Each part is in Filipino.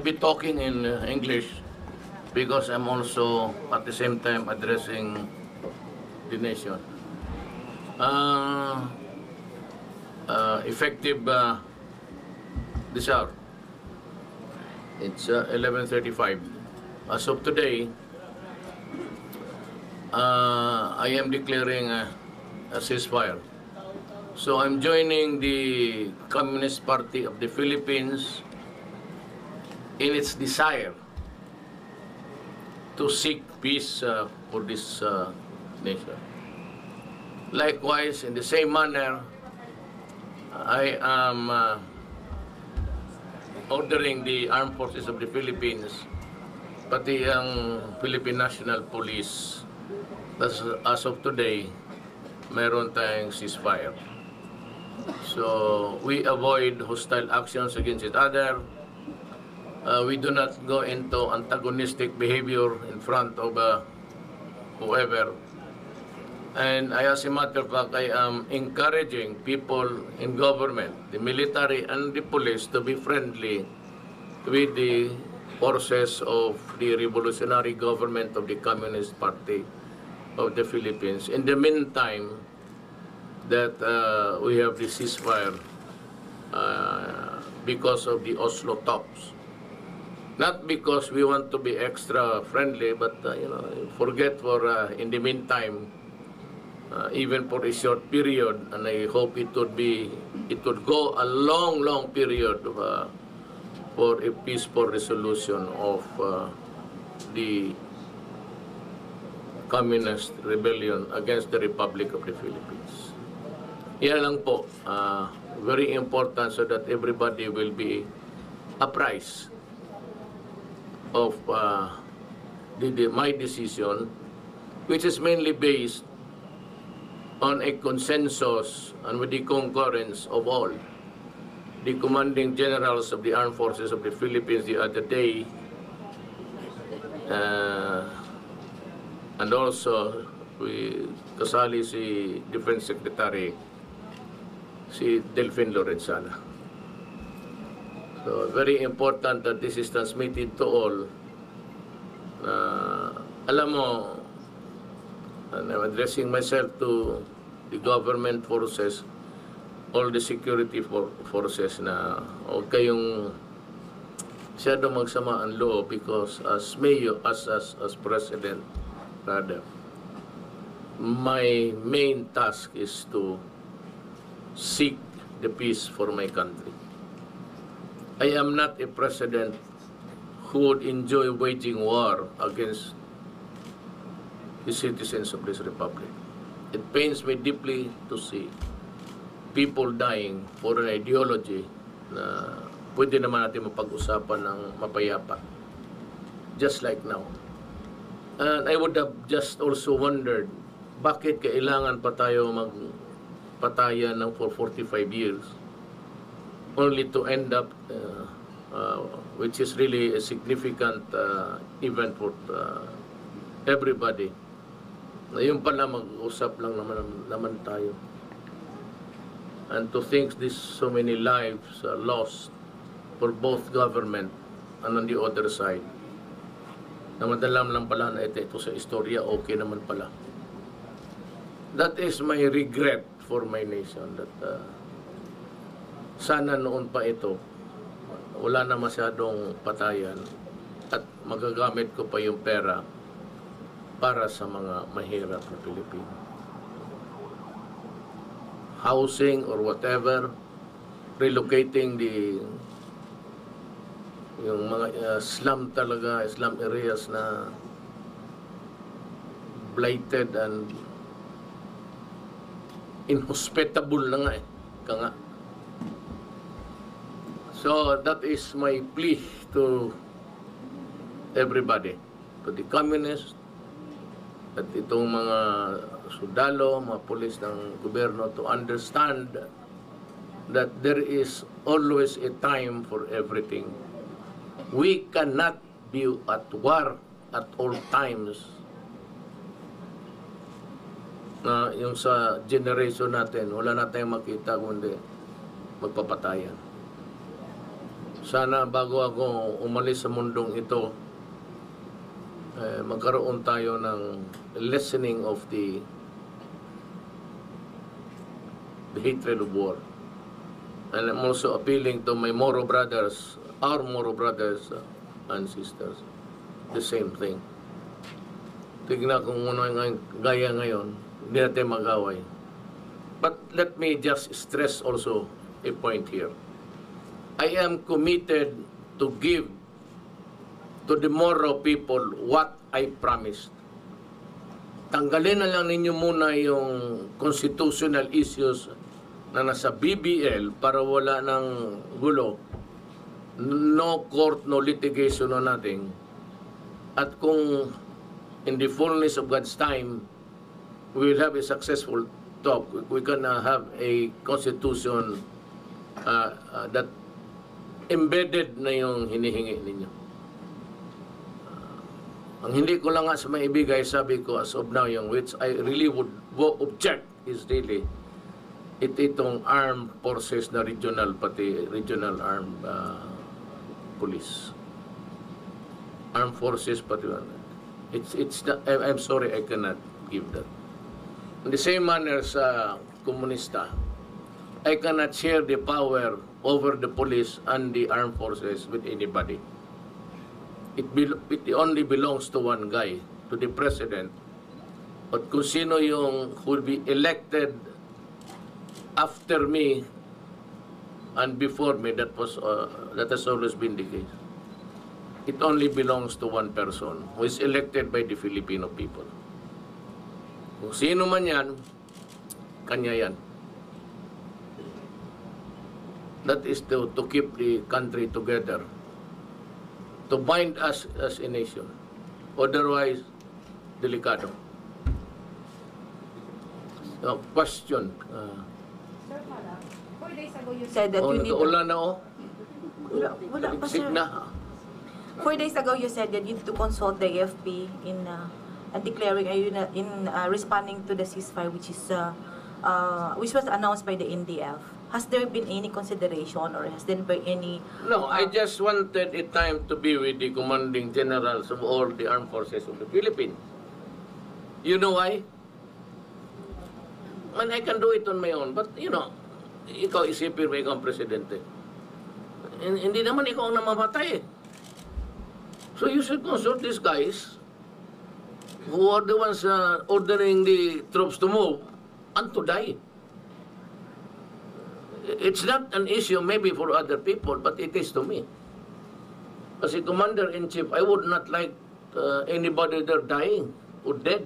be talking in English because I'm also at the same time addressing the nation. Effective this hour. It's 11:35. As of today, I am declaring a ceasefire. So I'm joining the Communist Party of the Philippines in its desire to seek peace for this nation. Likewise, in the same manner, I am ordering the Armed Forces of the Philippines, pati ang Philippine National Police, as of today, meron tayong ceasefire. So we avoid hostile actions against each other. We do not go into antagonistic behavior in front of whoever. And as a matter of fact, I am encouraging people in government, the military and the police, to be friendly with the forces of the revolutionary government of the Communist Party of the Philippines. In the meantime, that we have the ceasefire because of the Oslo talks. Not because we want to be extra friendly, but forget for in the meantime, even for a short period, and I hope it would go a long period for a peaceful resolution of the communist rebellion against the Republic of the Philippines. Yan lang po, very important so that everybody will be apprised of my decision, which is mainly based on a consensus and with the concurrence of all the commanding generals of the Armed Forces of the Philippines the other day, and also we kasali si Defense Secretary si Delfin Lorenzana. So very important that this is transmitted to all. Alam mo, and I'm addressing myself to the government forces, all the security forces, na huwag kayong masyado magsama ang loob, because as mayor, as president, rather, my main task is to seek the peace for my country. I am not a president who would enjoy waging war against the citizens of this republic. It pains me deeply to see people dying for an ideology na pwede naman natin mapag-usapan ng mapayapa, just like now. And I would have just also wondered, bakit kailangan pa tayo magpatayan ng for 45 years only to end up which is really a significant event for everybody. Ngayon pala mag-usap lang naman tayo. And to think this so many lives lost for both government and on the other side. Na madalam lang pala na ito sa istorya, okay naman pala. That is my regret for my nation, that sana noon pa ito, wala na masyadong patayan at magagamit ko pa yung pera para sa mga mahirap na Pilipino. Housing or whatever, relocating yung mga slum talaga, slum areas na blighted and inhospitable na nga nga. So that is my plea to everybody, to the communists, at itong mga sundalo, mga pulis ng gobyerno, to understand that there is always a time for everything. We cannot be at war at all times. Yung sa generation natin, wala na tayong makita kundi magpapatayan. Sana bago ako umalis sa mundong ito, magkaroon tayo ng lessening of the hatred of war. And I'm also appealing to my Moro brothers, our Moro brothers and sisters, the same thing. Tignan kung ano yung gaya ngayon, hindi natin mag-away. But let me just stress also a point here. I am committed to give to the Moro people what I promised. Tanggalin na lang ninyo muna yung constitutional issues na nasa BBL para wala ng gulo. No court, no litigation, no nothing. At kung in the fullness of God's time, we will have a successful talk. We can have a constitution that embedded na yung hinihingi ninyo. Ang hindi ko lang nga sa maibigay, sabi ko as of now, yung which I really would object is really itong armed forces na regional, pati regional armed police. Armed forces, pati it's not, I'm sorry, I cannot give that. In the same manner sa komunista, I cannot share the power over the police and the armed forces with anybody. It only belongs to one guy, to the president. At kung sino yung who will be elected after me and before me, that has always been the case. It only belongs to one person who is elected by the Filipino people. Kung sino man yan, kanya yan. That is to keep the country together, to bind us as a nation. Otherwise, delikado. Question. Sir, 4 days ago you said that you need... Nag-ulan na Wala pa, sir. 4 days ago you said that you need to consult the AFP in declaring, responding to the ceasefire which was announced by the NDF. Has there been any consideration or has there been any... No, I just wanted a time to be with the commanding generals of all the armed forces of the Philippines. You know why? Man, I can do it on my own, but you know, ikaw isipin mo ikaw ang presidente. Hindi naman ikaw ang namamatay. So you should consult these guys who are the ones ordering the troops to move and to die. It's not an issue maybe for other people, but it is to me. As a commander-in-chief, I would not like anybody there dying or dead.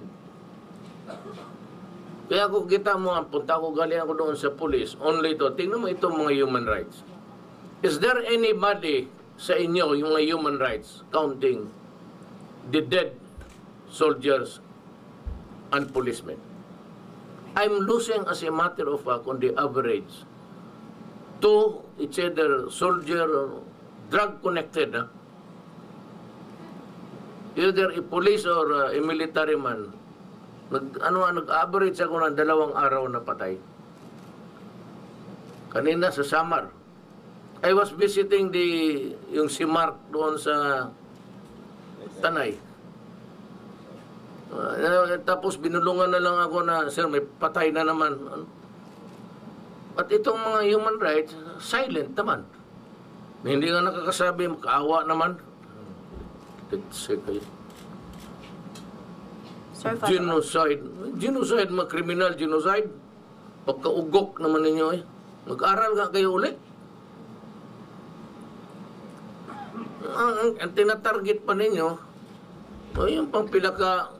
Kaya ako kita mo, punta ko, galing ako doon sa police, only to, tingnan mo itong mga human rights. Is there anybody sa inyo, yung mga human rights, counting the dead soldiers and policemen? I'm losing as a matter of fact on the average to it's either soldier or drug connected, either a police or a military man. Nag-average ako ng 2 araw na patay. Kanina sa Samar, I was visiting yung si Mark doon sa Tanay. Tapos binulungan na lang ako na, sir, may patay na naman. At itong mga human rights, silent naman. Hindi nga nakakasabi, makaawa naman. Let's say kayo. Genocide. Genocide, mga criminal genocide. Pagkaugok naman ninyo eh. Mag-aral ka kayo ulit. Ang tinatarget pa ninyo, yung pang pilaka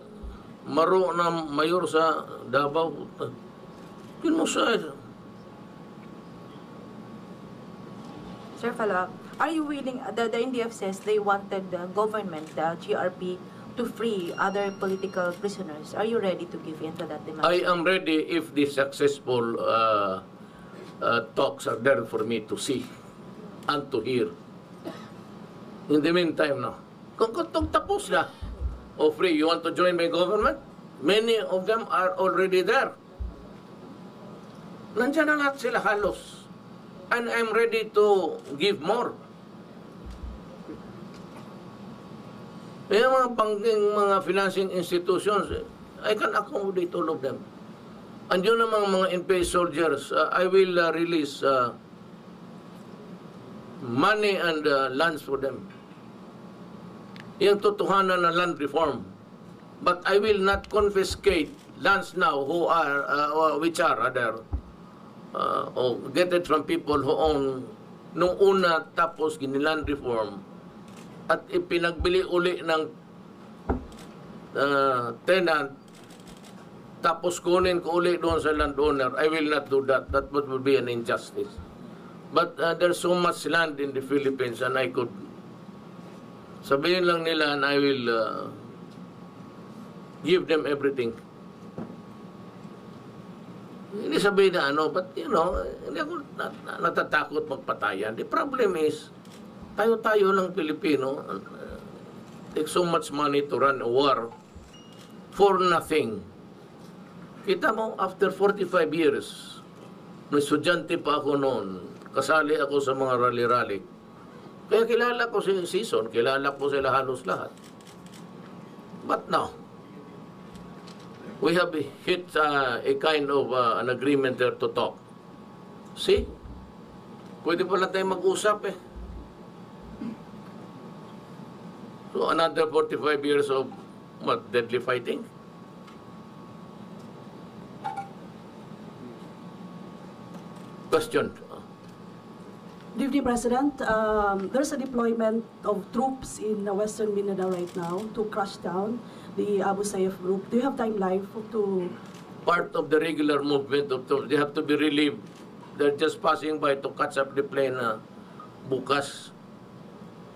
maro na mayor sa Davao. Genocide. Sir, follow-up. Are you willing, the NDF says they wanted the government, the GRP, to free other political prisoners. Are you ready to give in to that demand? I am ready if the successful talks are there for me to see and to hear. In the meantime, no. Kung tapos na, free, you want to join my government? Many of them are already there. Nandiyan na lahat sila halos. And I'm ready to give more. Yung mga banking, mga financing institutions, I can accommodate all of them. And yun namang mga in-pay soldiers, I will release money and lands for them. Yung totohanan na land reform. But I will not confiscate lands now which are or get it from people who own nung una tapos giniland reform at ipinagbili uli ng tenant tapos kunin ko uli doon sa landowner. I will not do that. That would be an injustice. But there's so much land in the Philippines and I could sabihin lang nila and I will give them everything. Hindi sabihin na but hindi ako natatakot magpatayan. The problem is, tayo lang Pilipino, take so much money to run a war for nothing. Kita mo, after 45 years, nung estudyante pa ako noon, kasali ako sa mga rally-rally. Kaya kilala ko si Season, kilala ko sila halos lahat. But now, we have hit a kind of an agreement there to talk. See? Pwede pala tayo mag-usap So another 45 years of deadly fighting? Question. Deputy President, there's a deployment of troops in Western Mindanao right now to crush down the Abu Sayyaf group. Do you have timeline to... Part of the regular movement of troops, they have to be relieved. They're just passing by to catch up the plane bukas.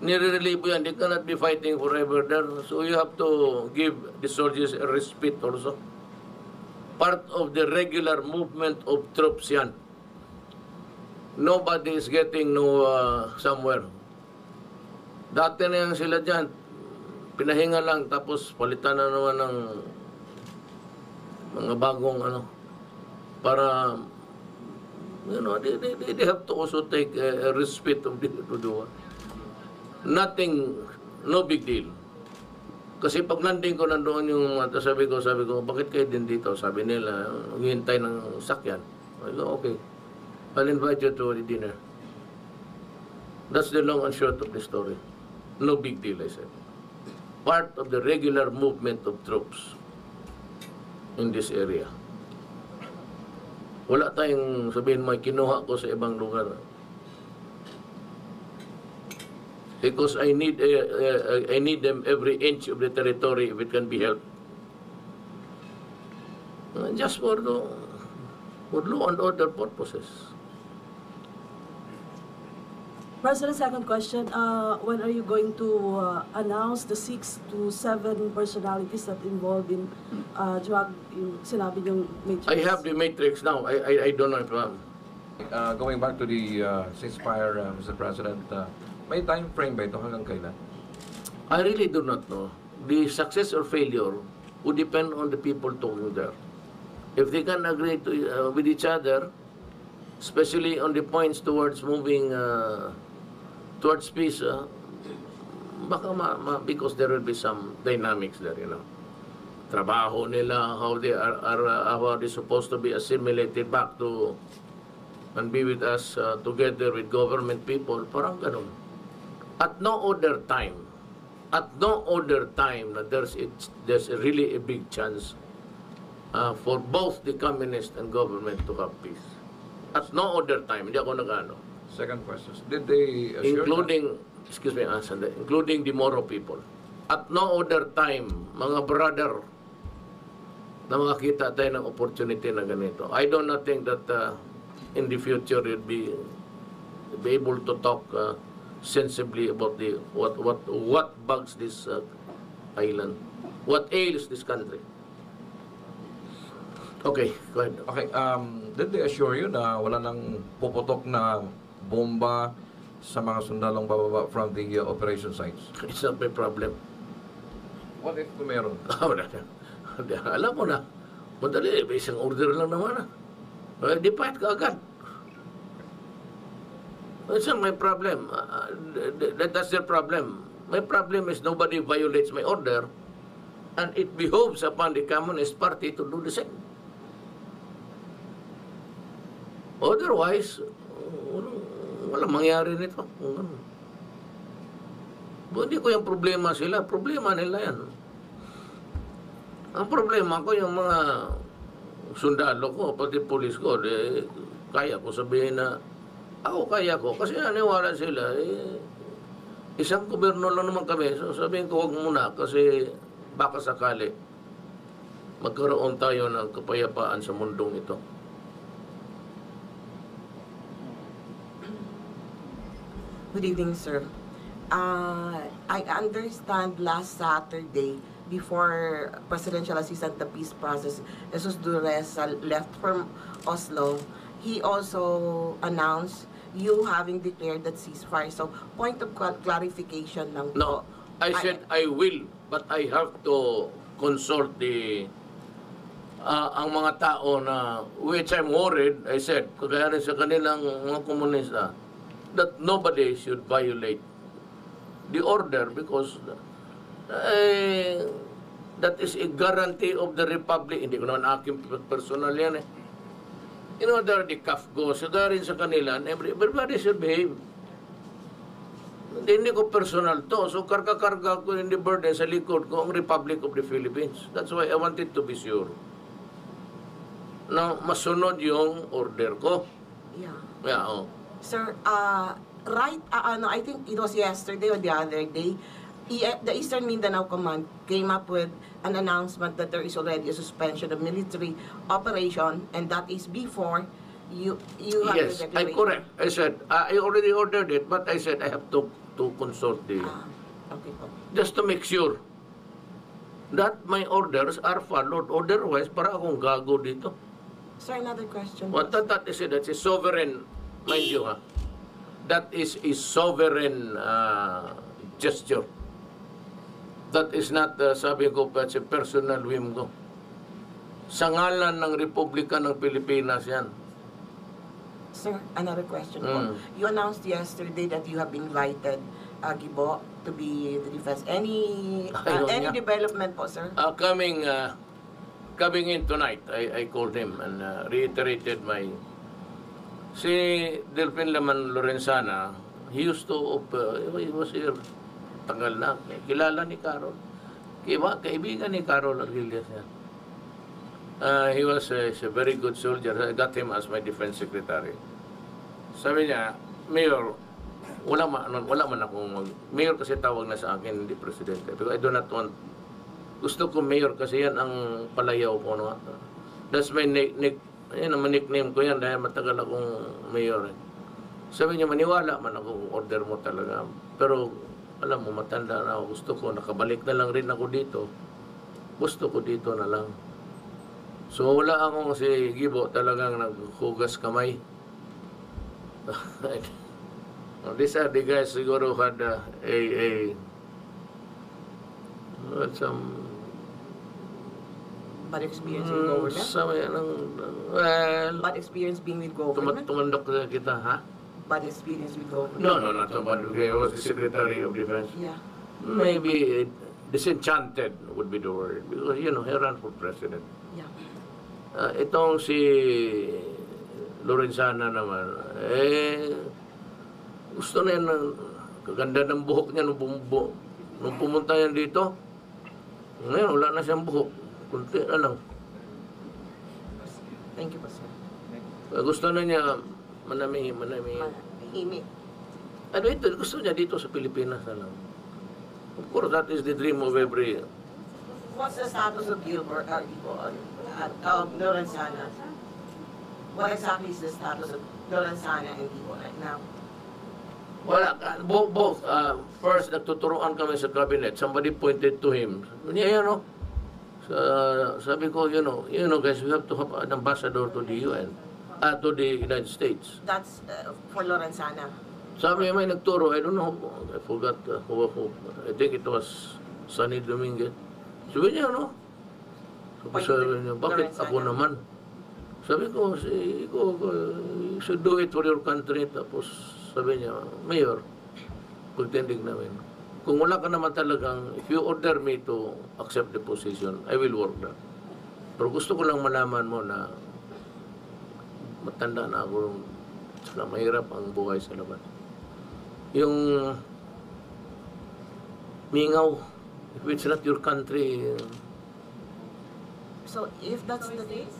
Nire-relieve yan, they cannot be fighting forever there. So you have to give the soldiers a respite also. Part of the regular movement of troops yan. Nobody is getting somewhere. Dati na yan sila dyan. Pinahinga lang, tapos palitan na naman ng mga bagong para, they have to also take a respite of to do. Nothing, no big deal. Kasi pag landing ko nandoon yung sabi ko, bakit kayo din dito? Sabi nila, hihintay ng sakyan. I go, okay. I'll invite you to the dinner. That's the long and short of the story. No big deal, I said. Part of the regular movement of troops in this area. Wala tayong sabihin may kinuha ko sa ibang lugar. Because I need them every inch of the territory if it can be helped. Just for law and order purposes. President, second question, when are you going to announce the 6 to 7 personalities that involved in drug, yung sinabi yung matrix? I have the matrix now. I don't know if Going back to the ceasefire, Mr. President, may time frame ba ito hanggang kailan? I really do not know. The success or failure would depend on the people talking there. If they can agree with each other, especially on the points towards moving towards peace, baka because there will be some dynamics there, Trabaho nila, how they are they supposed to be assimilated back to and be with us together with government people, parang ganun. At no other time, na there's really a big chance for both the communist and government to have peace. At no other time, hindi ako nag-ano. Second question, did they assure including the Moro people. At no other time, mga brother, na makakita tayo ng opportunity na ganito. I do not think that in the future you'd be able to talk sensibly about what bugs this island, what ails this country. Okay, go ahead. Okay, did they assure you na wala nang puputok na bomba sa mga sundalong bababa from the operation sites? It's not my problem. What if kung meron? Alam mo na, madali, may isang order lang naman. Di fight ka agad. It's not my problem. That's their problem. My problem is nobody violates my order, and it behoves upon the Communist Party to do the same. Otherwise, walang mangyari nito. Hindi ko yung problema sila. Problema nila yan. Ang problema ko yung mga sundalo ko, pati pulis ko, kaya ko sabihin na ako kaya ko. Kasi naniwala sila, isang gobyerno lang naman kami. So sabihin ko, huwag muna kasi baka sakali magkaroon tayo ng kapayapaan sa mundong ito. Good evening, sir. I understand last Saturday, before Presidential Assistant the Peace Process, Jesus Dureza left from Oslo, he also announced you having declared that ceasefire. So, point of clarification lang No, po. I said I will, but I have to consult the ang mga tao na, which I'm worried, I said, kagaya rin sa kanilang mga komunista, that nobody should violate the order because that is a guarantee of the Republic. Hindi ko naman aking personal yan eh. In order the CAF goes, kagaya rin sa kanila, everybody should behave. Hindi ko personal to. So, karga-karga ko yung the burden sa likod ko ang Republic of the Philippines. That's why I wanted to be sure na masunod yung order ko. Yeah. Yeah, oh. Sir, I think it was yesterday or the other day, the Eastern Mindanao Command came up with an announcement that there is already a suspension of military operation, and that is before you have Yes, the I declaration. correct. I said, I already ordered it, but I said I have to consult the... Okay po. just to make sure that my orders are followed. Otherwise, para akong gago dito. Sir, another question. What that is, that's a sovereign, mind you ha, that is a sovereign gesture. That is not, sabi ko pa, it's a personal whim ko. Sa ngalan ng Republika ng Pilipinas yan. Sir, another question po. You announced yesterday that you have invited Gibo to be the defense. Any development po, sir? Coming in tonight, I called him and reiterated my... Si Delphin Laman Lorenzana, he used to... he was here, tagal na, kilala ni Carol. Kaibigan ni Carol Arguelles yan. He was a very good soldier. I got him as my defense secretary. Sabi niya, Mayor, wala man akong Mayor kasi tawag na sa akin, hindi presidente. Because I do not want... Gusto ko mayor kasi yan ang palayaw ko. No? That's my nickname ko yan dahil matagal akong mayor. Sabi niya, maniwala man ako order mo talaga. Pero, alam mo, matanda na ako. Gusto ko, nakabalik na lang rin ako dito. Gusto ko dito na lang. So, wala akong si Gibo talagang naghugas kamay. These are the guys siguro had some Bad experience with government? Bad experience being with government? Tumandok na kita, ha? Bad experience with government? No, not bad. I was the Secretary of Defense. Yeah. Maybe disenchanted would be the word. Because, he ran for president. Yeah. Itong si Lorenzana naman, gusto na yan, kaganda ng buhok niya nung pumunta yan dito. Ngayon, wala na siyang buhok. Kunti na lang. Thank you po, sir. Gusto na niya manami. Mahimik. Ano ito? Gusto niya dito sa Pilipinas na lang. Of course, that is the dream of every... What's the status of Gilbert of Lorenzana? What exactly is the status of Lorenzana and Gibo right now? Wala, both. First, nagtuturuan kami sa cabinet. Somebody pointed to him. Sabi ko, guys, we have to have an ambassador to the UN, to the United States. That's for Lorenzana. Sabi may nagturo, I don't know, I forgot who. I think it was Sunny Dominguez. Sabi niya, sabi niya, bakit ako naman? Sabi ko, you should do it for your country. Tapos sabi niya, Mayor, pagtindig namin. Kung wala ka naman talagang, if you order me to accept the position, I will work that. Pero gusto ko lang malaman mo na matanda na ako, saka mahirap ang buhay sa labas. Yung mingaw, if it's not your country, So, if that's the case,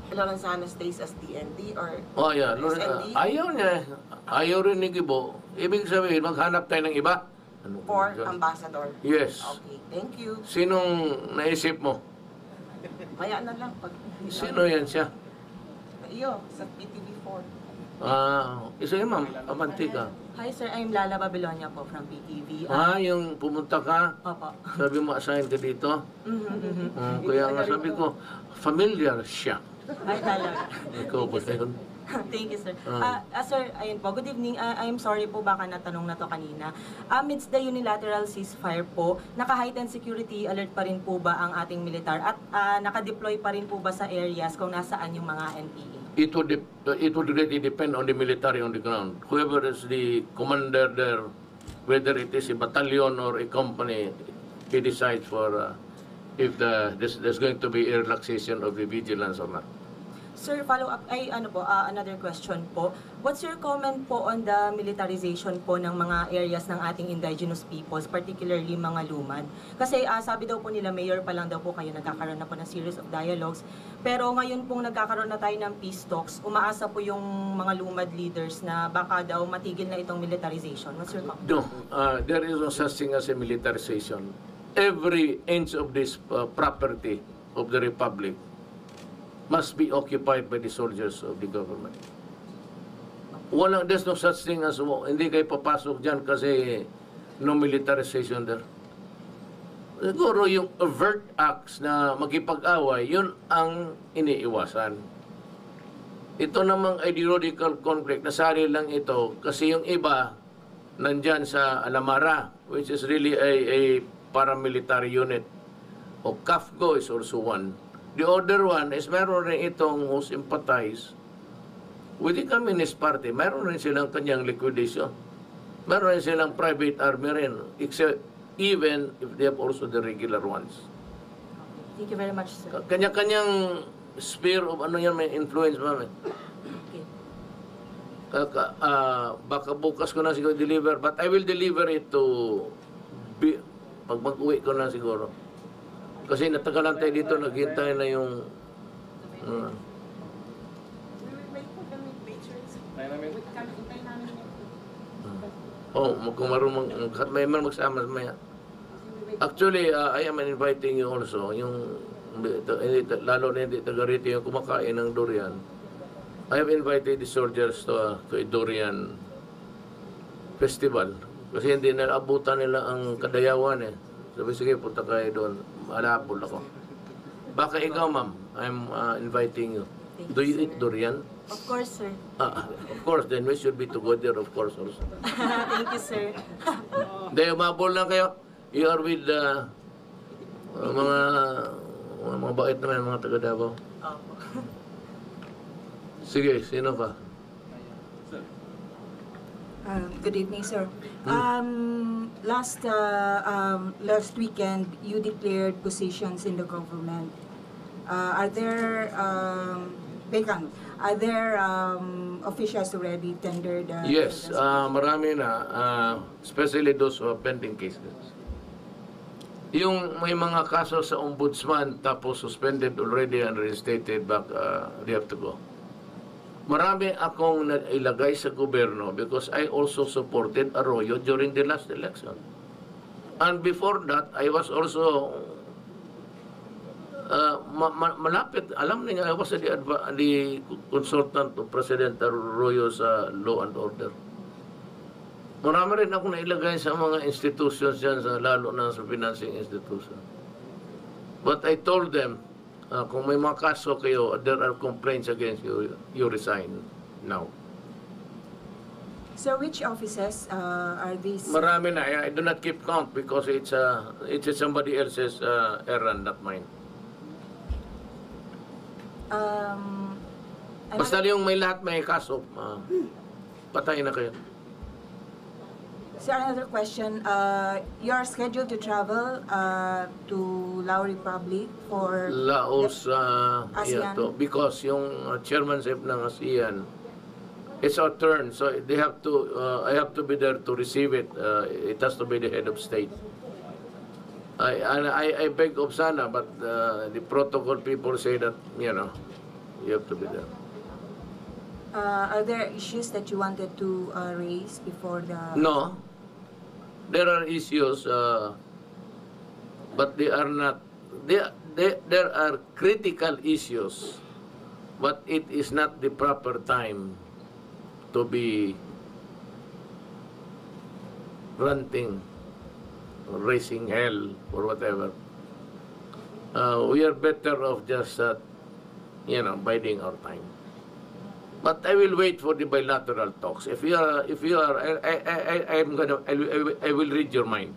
Lorenzana stays as TND or oh yeah, SND? ayaw niya. Ayaw rin ni Gibo. Ibig sabihin, maghanap tayo ng iba. Ano For ba dyan? ambassador? Yes. Okay, thank you. Sinong naisip mo? Maya na lang pag... Sino yan siya? Iyo, sa PTV4. Isa yun, ma'am. Amantika. Hi sir, I'm Lala Babilonia po from PTV. Yung pumunta ka, Opo. sabi mo, assign ka dito. Kaya nga sabi ko, familiar siya. Ay talaga. Ikaw ba yun? Thank you sir. Sir, ayun po. Good evening. I'm sorry po baka natanong na to kanina. Amidst the unilateral ceasefire po, naka-heightened security alert pa rin po ba ang ating militar at naka-deploy pa rin po ba sa areas kung nasaan yung mga NPA? It would really depend on the military on the ground. Whoever is the commander there, whether it is a battalion or a company, he decides for if there's going to be a relaxation of the vigilance or not. Sir, follow up ay another question po. What's your comment po on the militarization po ng mga areas ng ating indigenous peoples, particularly mga lumad? Kasi sabi daw po nila, mayor pa lang daw po kayo, nagkakaroon na po ng series of dialogues. Pero ngayon pong nagkakaroon na tayo ng peace talks, umaasa po yung mga lumad leaders na baka daw matigil na itong militarization. What's your comment? No, there is no such thing as a militarization. Every inch of this property of the republic must be occupied by the soldiers of the government. There's no such thing as, hindi kayo papasok dyan kasi no militarization there. Siguro yung overt acts na makipag-away, yun ang iniiwasan. Ito namang ideological conflict, nasari lang ito kasi yung iba nandyan sa Alamara, which is really a paramilitary unit. O CAFGO is also one. The other one is meron rin itong who sympathize with the Communist Party. Meron rin silang kanyang liquidation. Meron rin silang private army rin. Except even if they have also the regular ones. Thank you very much, sir. Kanya-kanyang sphere of may influence, ma'am. Okay. Baka bukas ko na siguro deliver, but I will deliver it to pag mag-uwi ko na siguro. Kasi natagalan tayo dito, naghintay na yung kung marunong may magsama maya. Actually, I am inviting you also, yung lalo na hindi taga rito yung kumakain ng durian. I have invited the soldiers to a durian festival. Kasi hindi na abutan nila ang Kadayawan eh. Sabi, sige, punta kayo doon. Malapol ako. Baka ikaw, ma'am, I'm inviting you. Do you eat durian? Of course, sir. Of course, then we should be together, of course, also. Thank you, sir. Hindi, umabol lang kayo. You are with mga bait naman, mga taga Davao. Opo. Sige, sino pa? Good evening, sir. Last weekend, you declared positions in the government. Are there officials already tendered? Yes, marami na, especially those who have pending cases. Yung may mga kaso sa ombudsman tapos suspended already and reinstated back, they have to go. Marami akong nailagay sa gobyerno because I also supported Arroyo during the last election. And before that, I was also malapit. Alam niyo, I was the consultant of President Arroyo sa law and order. Marami rin akong nailagay sa mga institutions yan, lalo na sa financing institution. But I told them, kung may mga kaso kayo, there are complaints against you, you resign now. So which offices are these? Marami na. I do not keep count because it's somebody else's errand, not mine. Basta yung may lahat may kaso, patay na kayo. Sir, another question. You're scheduled to travel to Lao Republic for Laos, ASEAN? because yung chairmanship ng ASEAN, it's our turn, so they have to, I have to be there to receive it. It has to be the head of state. I beg of sana, but the protocol people say that, you have to be there. Are there issues that you wanted to raise before the... No, there are issues, but they are not, there are critical issues, but it is not the proper time to be ranting, or raising hell, or whatever. We are better off just, biding our time. But I will wait for the bilateral talks. If you are, I will read your mind.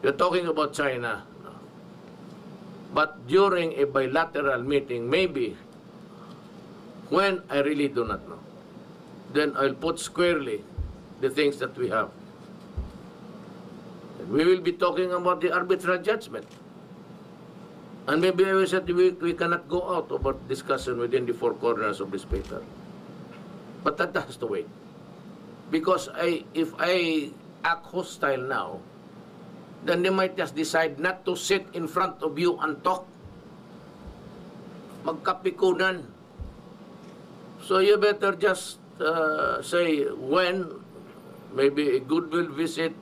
You're talking about China, but during a bilateral meeting, maybe, when I really do not know, then I'll put squarely the things that we have. We will be talking about the arbitral judgment. And maybe I will say we cannot go out about discussion within the four corners of this paper. But that has to wait. Because if I act hostile now, then they might just decide not to sit in front of you and talk. Magkapikunan. So you better just say when, maybe a goodwill visit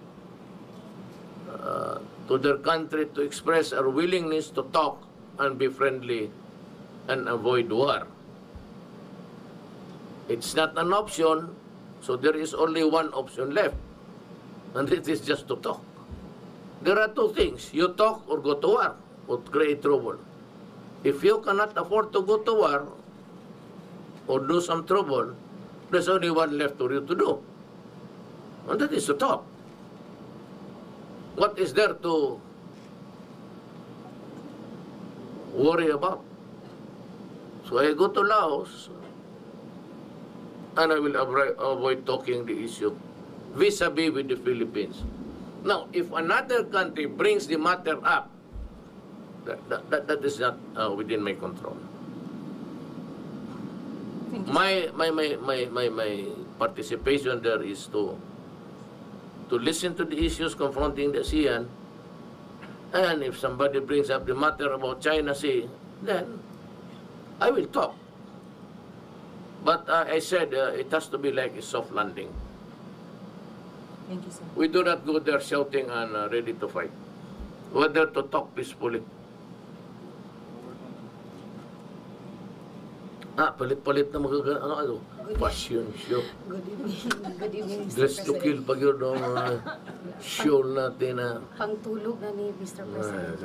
to their country to express our willingness to talk and be friendly and avoid war. It's not an option, so there is only one option left, and it is just to talk. There are two things: you talk or go to war, or create trouble. If you cannot afford to go to war or do some trouble, there's only one left for you to do, and that is to talk. What is there to worry about? So I go to Laos, and I will avoid talking the issue vis-a-vis with the Philippines. Now, if another country brings the matter up, that is not within my control. My participation there is to listen to the issues confronting the ASEAN, and if somebody brings up the matter about China Sea, then I will talk. But I said it has to be like a soft landing. Thank you, sir. We do not go there shouting and ready to fight. We're there to talk peacefully. Palit-palit na ano, fashion show. Good evening. Good evening, Mr. Dress to kill President. pag yun show natin na. Pangtulog na ni Mr. President.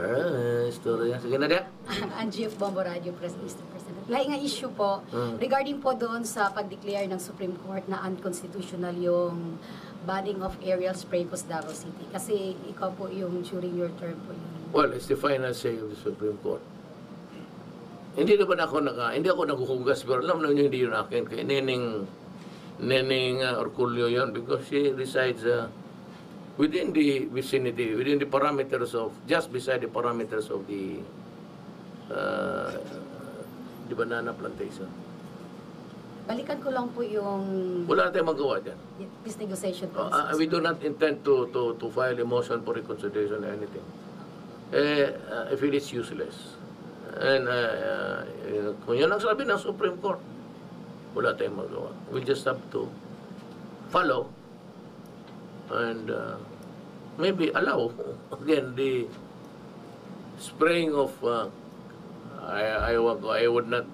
Istorya. Sige na dia. Angie of Bombo Radio, Mr. President. Lahi nga issue po, regarding po doon sa pag-declare ng Supreme Court na unconstitutional yung banning of aerial spray po sa Davao City. Kasi ikaw po yung during your term po yun. Well, it's the final say of the Supreme Court. Hindi naman hindi ako naghuhugas, pero alam naman hindi yun akin. Kay Neneng Orculio yun, because she resides within the vicinity, within the parameters of, just beside the parameters of the banana plantation. Balikan ko lang po yung Wala na tayong magawa dyan. this negotiation po. We do not intend to file a motion for reconsideration or anything. I feel it's useless. And kung yun ang sabi ng Supreme Court, wala tayong magawa. We just have to follow and maybe allow again the spraying of I would not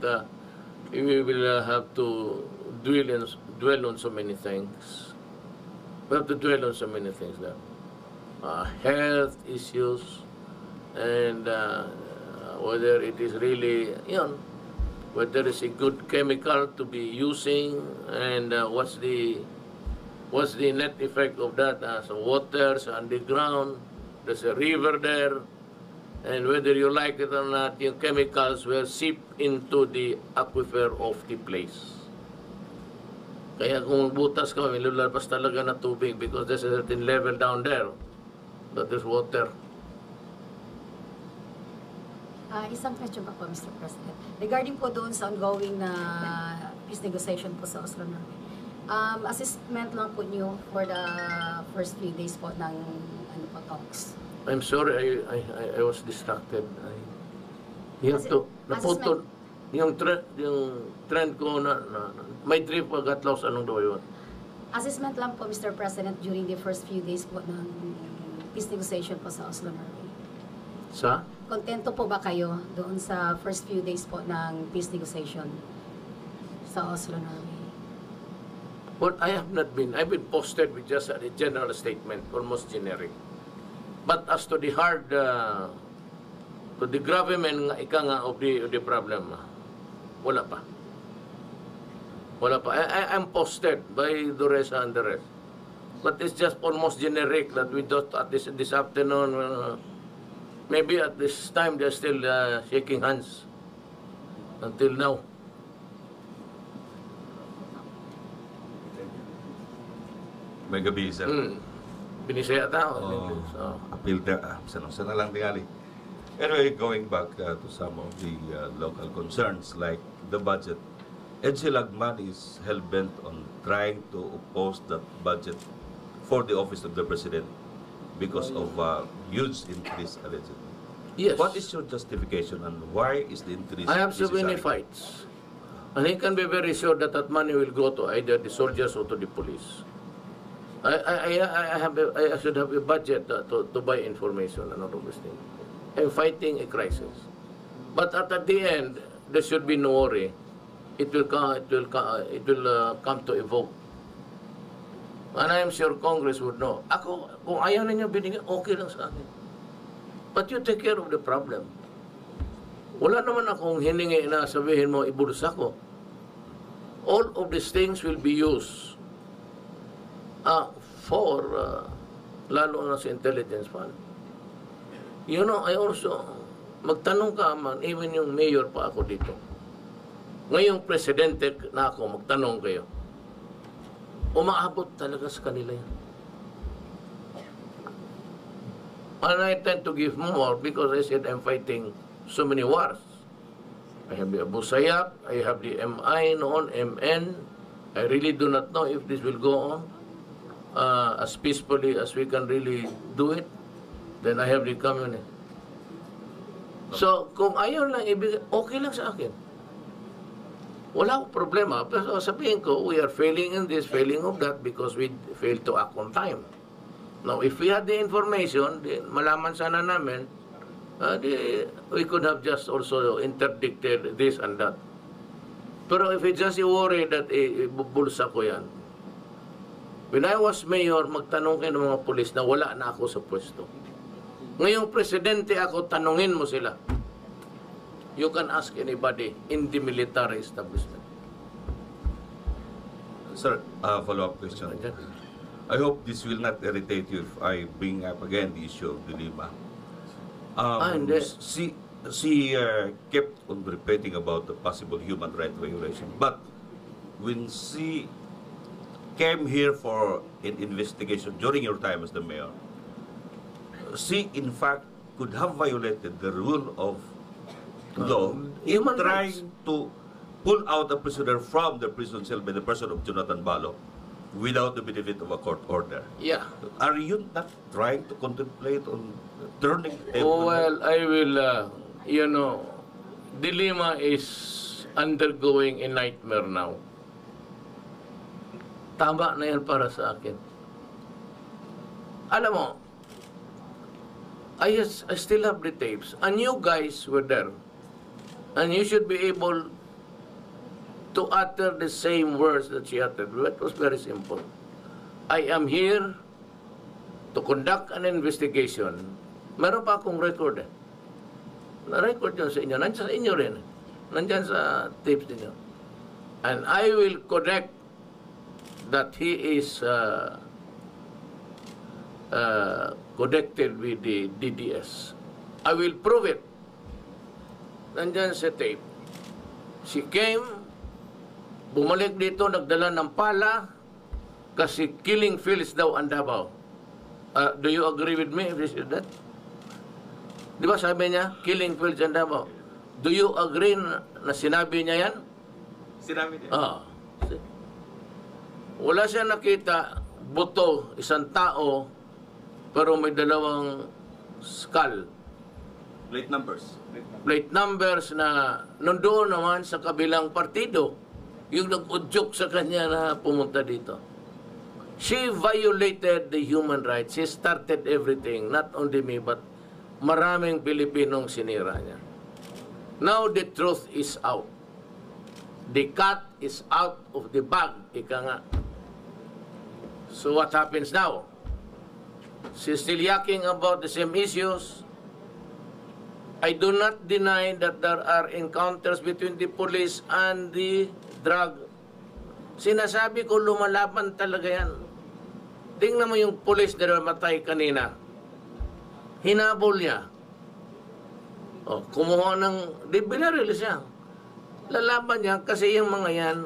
we will have to dwell on so many things. We have to dwell on so many things there. Health issues and whether it is really, whether it's a good chemical to be using, and what's the net effect of that? So waters underground, there's a river there, and whether you like it or not, yung chemicals will seep into the aquifer of the place. Kaya kung butas ka, may lulabas talaga na tubig because there's a certain level down there that there's water. Isang question pa po, Mr. President. Regarding po doon sa ongoing na peace negotiation po sa Oslo, Norway, assessment lang po niyo for the first few days po ng talks. I'm sorry, I was distracted. You have to, naputol. Yung trend ko na may trip got lost along the way. Assessment lang po, Mr. President, during the first few days po ng peace negotiation po sa Oslo, Norway. Sa? Kontento po ba kayo doon sa first few days po ng peace negotiation sa Oslo, Norway? Well, I've been posted with just a general statement, almost generic. But as to the hard, to the gravamen nga ika nga of the problem, wala pa. Wala pa. I'm posted by Duresa and the rest. But it's just almost generic that we just at this afternoon, maybe at this time they're still shaking hands until now. May gabi, sir. Binisaya tao. Appeal sana lang tingali. Anyway, going back to some of the local concerns like the budget, EDSA Lagman is hell-bent on trying to oppose that budget for the office of the President because of huge increase allegedly. Yes. What is your justification and why is the increase I have so many necessary? fights. And he can be very sure that that money will go to either the soldiers or to the police. I should have a budget to buy information and all of these things. I'm fighting a crisis. But at the end, there should be no worry. It will come to a vote. And I am sure Congress would know. Ako, kung ayaw ninyo binigyan, okay lang sa akin. But you take care of the problem. Wala naman akong hiningi na sabihin mo, ibulsa ko. All of these things will be used for, lalo na sa intelligence fund. You know, I also, magtanong ka man, even yung mayor pa ako dito. Ngayong presidente na ako, magtanong kayo. Umaabot talaga sa kanila yan. And I tend to give more because I said I'm fighting so many wars. I have the Abu Sayyaf, I have the MI noon, MN. I really do not know if this will go on as peacefully as we can really do it. Then I have the communist. So, kung ayaw lang ibigay, okay lang sa akin. Wala akong problema. Pero sabihin ko, we are failing in this, failing of that because we failed to act on time. Now, if we had the information, malaman sana namin, we could have just also interdicted this and that. Pero if it's just a worry that ibubulsa ko yan, when I was mayor, magtanong kayo ng mga pulis na wala na ako sa pwesto. Ngayong presidente ako, tanungin mo sila. You can ask anybody in the military establishment. Sir, follow-up question. I hope this will not irritate you if I bring up again the issue of the Lima. She kept on repeating about the possible human rights violation. But when she came here for an investigation during your time as the mayor, she in fact could have violated the rule of law in trying to pull out a prisoner from the prison cell by the person of Jonathan Balo without the benefit of a court order. Yeah. Are you not trying to contemplate on turning the table? Well, I will, you know, Dilima is undergoing a nightmare now. Tama na yan para sa akin. Alam mo, I still have the tapes. And you guys were there. And you should be able to utter the same words that she uttered. It was very simple. I am here to conduct an investigation. Meron pa akong record eh. Na-record yun sa inyo. Nandiyan sa inyo rin. Nandiyan sa tapes ninyo. And I will connect that he is connected with the DDS. I will prove it. Nandyan sa tape. She came bumalik dito, nagdala ng pala, kasi killing fields daw ang Davao. Do you agree with me if you said that? Di ba sabi niya, killing fields ang Davao? Do you agree na sinabi niya yan? Sinabi niya. Wala siya nakita, buto, isang tao, pero may dalawang skull. Plate numbers. Plate numbers na nandoon naman sa kabilang partido. Yung nag-udyok sa kanya na pumunta dito. She violated the human rights. She started everything. Not only me, but maraming Pilipinong sinira niya. Now the truth is out. The cat is out of the bag. Ika nga. So what happens now? She's still yakking about the same issues. I do not deny that there are encounters between the police and the drug. Sinasabi ko, lumalaban talaga yan. Tingnan mo yung police na namatay kanina. Hinabol niya. Kumuha ng, di binaril siya. Lalaban niya kasi yung mga yan,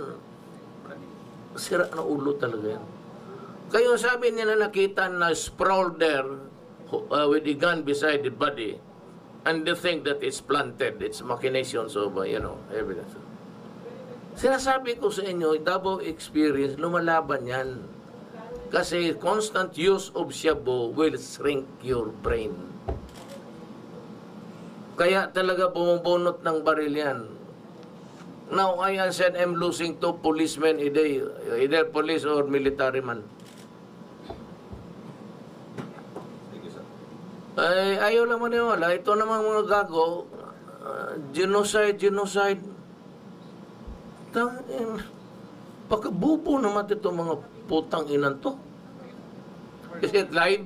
sira na ulo talaga yan. Kayo sabi niya na nakita na sprawled there with a gun beside the body, and they think that it's planted, it's machinations of, evidence. Sinasabi ko sa inyo, Davao experience, lumalaban yan. Kasi constant use of shabu will shrink your brain. Kaya talaga bumubunot ng baril yan. Now, I said I'm losing 2 policemen a day, either police or military man. Ay, ayaw lang maniwala. Ito namang mga gago, genocide. Pagkabubo naman ito mga putang inan to. Is it live?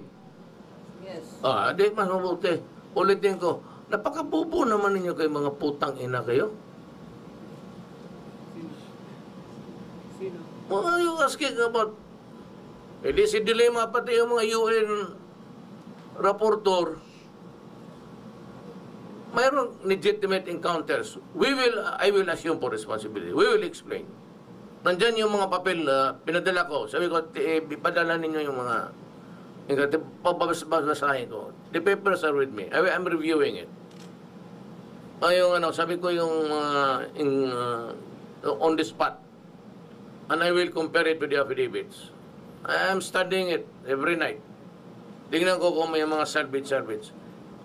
Yes. Di mas mabuti. Ulitin ko, napakabubo naman ninyo kayo mga putang ina kayo. What are you asking about? Di si Dilema pati yung mga UN rapporteur, mayroong legitimate encounters. I will assume for responsibility. We will explain. Nandyan yung mga papel na pinadala ko. Sabi ko, ipadala ninyo yung mga, pababasahin ko. The papers are with me. I'm reviewing it. Sabi ko yung on the spot. And I will compare it with the affidavits. I am studying it every night. Tingnan ko kung may mga salvage.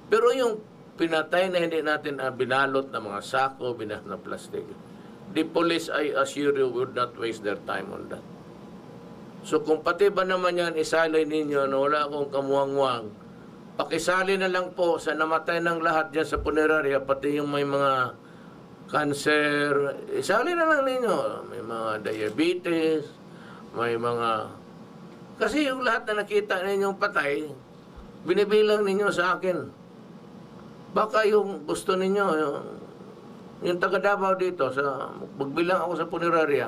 Pero yung pinatay na hindi natin binalot na mga sako, binalot na plastic, the police, I assure you, would not waste their time on that. So kung pati ba naman yan, isalay ninyo na wala akong kamuwang-wang, pakisali na lang po sa namatay ng lahat dyan sa punerarya, pati yung may mga cancer, isali na lang ninyo. May mga diabetes, may mga... Kasi yung lahat na nakita ninyong patay, binibilang ninyo sa akin. Baka yung gusto ninyo, yung taga Davao dito, magbilang ako sa punerarya,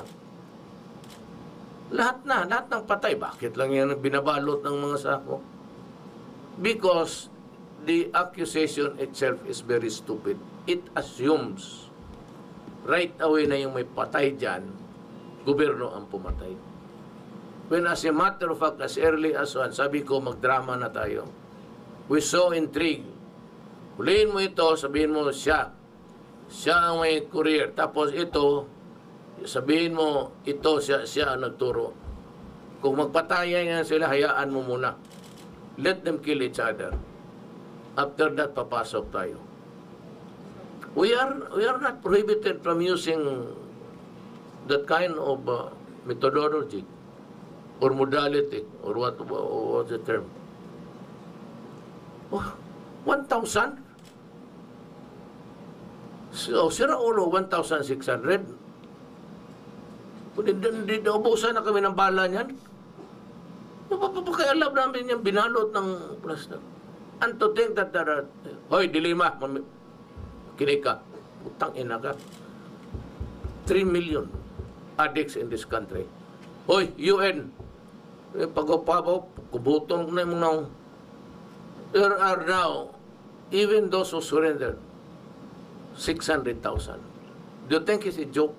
lahat ng patay. Bakit lang yan binabalot ng mga sako? Because the accusation itself is very stupid. It assumes right away na yung may patay dyan, gobyerno ang pumatay. When as a matter of fact, as early as sabi ko, magdrama na tayo. We so intrigued. Huliin mo ito, sabihin mo siya ang may courier. Tapos ito, sabihin mo, ito siya ang nagturo. Kung magpatayan yan sila, hayaan mo muna. Let them kill each other. After that, papasok tayo. We are not prohibited from using that kind of methodology or modality, or what's the term? 1,000? So, sira ulo, 1,600. Hindi ubusan na kami ng bala niyan. Napapakaialab namin yung binalot ng plastic. And to think that there are, hoy, Dilema, kinig ka, putang ina ka. 3 million addicts in this country. Hoy, UN, pag-upabaw, kubutong na yung mga. There are now, even those who surrendered, 600,000. Do you think it's a joke?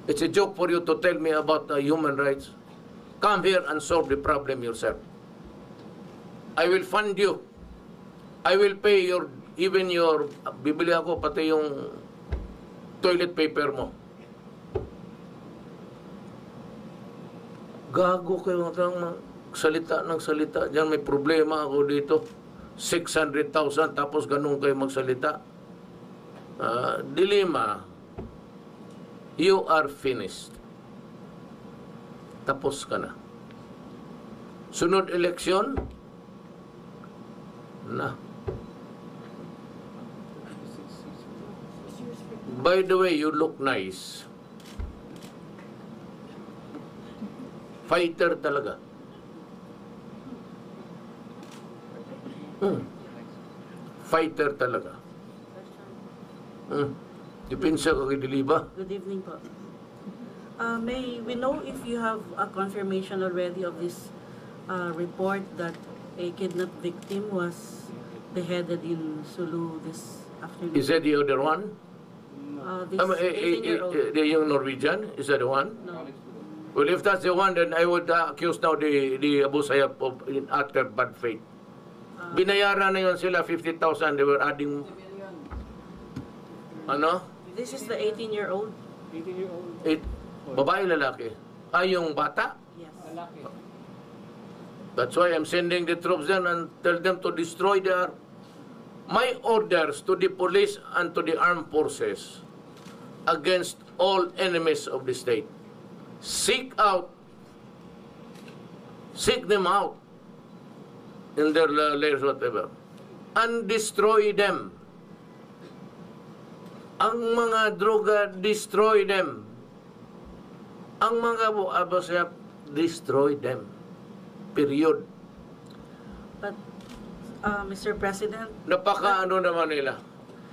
It's a joke for you to tell me about human rights. Come here and solve the problem yourself. I will fund you. I will pay even your, bibili ako pati yung toilet paper mo. Gago kayo ng salita ng salita. Diyan may problema ako dito. 600,000 tapos ganun kayo magsalita. Dilema. You are finished. Tapos ka na. Sunod eleksyon, na. By the way, you look nice. Fighter talaga. Fighter talaga. Depensa ka kay Diliba. Good evening po. May we know if you have a confirmation already of this report that a kidnapped victim was beheaded in Sulu this afternoon? Is that the other one? This 18-year-old. Yung Norwegian? Is that the one? No. Well, if that's the one, then I would accuse now the Abu Sayyaf of utter bad faith. Binayaran na yun sila 50,000. They were adding... Ano? This is the 18-year-old? Babae, lalaki. Yung bata? Yes. That's why I'm sending the troops there and tell them to destroy their... My orders to the police and to the armed forces against all enemies of the state. Seek them out in their layers, whatever, and destroy them. Ang mga droga, destroy them. Ang mga Abu Sayyaf, destroy them. Period. But, Mr. President... Napaka-ano naman nila.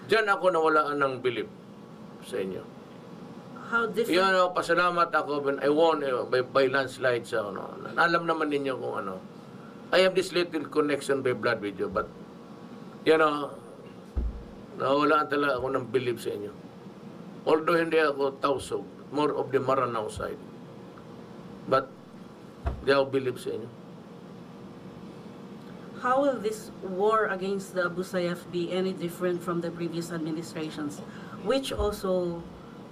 Diyan ako nawalaan ng bilib sa inyo. How different... Yan, pasalamat ako when I won by landslide sa ano. Alam naman ninyo kung ano. I have this little connection by blood with you, but, nawalaan talaga ako ng bilib sa inyo. Although hindi ako tausog, more of the Maranao side. But, hindi ako bilib sa inyo. How will this war against the Abu Sayyaf be any different from the previous administrations, which also,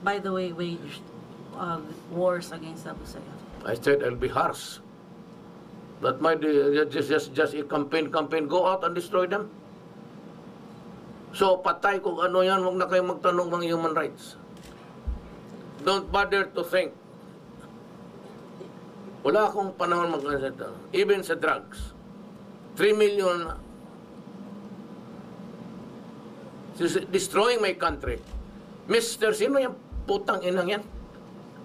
by the way, waged wars against Abu Sayyaf? I said I'll be harsh. That might just a campaign, go out and destroy them. So, patay kung ano yan, huwag na kayo magtanong ng human rights. Don't bother to think. Wala akong panahon mag-anseta. Even sa drugs. 3 million destroying my country. Mr. Sino yung putang inang yan?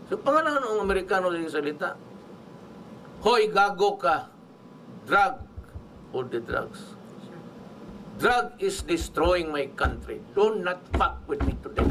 So, pangalan ng Amerikano yung salita. Hoy, gago ka. Drug. All the drugs. Drug is destroying my country. Do not fuck with me today.